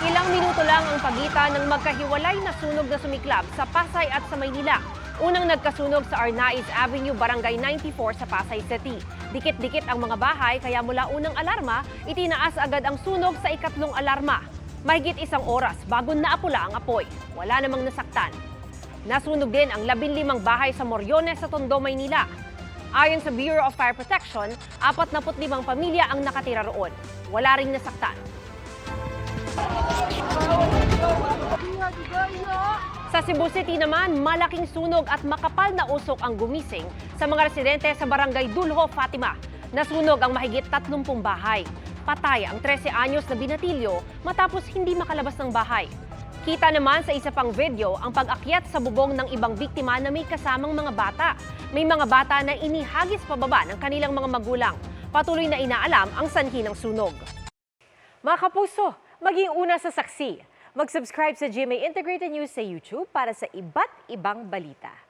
Ilang minuto lang ang pagitan ng magkahiwalay na sunog na sumiklab sa Pasay at sa Maynila. Unang nagkasunog sa Arnaiz Avenue, Barangay 94 sa Pasay City. Dikit-dikit ang mga bahay kaya mula unang alarma, itinaas agad ang sunog sa ikatlong alarma. Mahigit isang oras bago naapula ang apoy. Wala namang nasaktan. Nasunog din ang 15 bahay sa Moriones sa Tondo, Maynila. Ayon sa Bureau of Fire Protection, 45 pamilya ang nakatira roon. Wala ring nasaktan. Sa Cebu City naman, malaking sunog at makapal na usok ang gumising sa mga residente sa Barangay Dulho, Fatima. Nasunog ang mahigit 30 bahay. Patay ang 13 anyos na binatilyo matapos hindi makalabas ng bahay. Kita naman sa isa pang video ang pag-akyat sa bubong ng ibang biktima na may kasamang mga bata. May mga bata na inihagis pababa ng kanilang mga magulang. Patuloy na inaalam ang sanhi ng sunog. Mga kapuso, maging una sa saksi. Mag-subscribe sa GMA Integrated News sa YouTube para sa iba't ibang balita.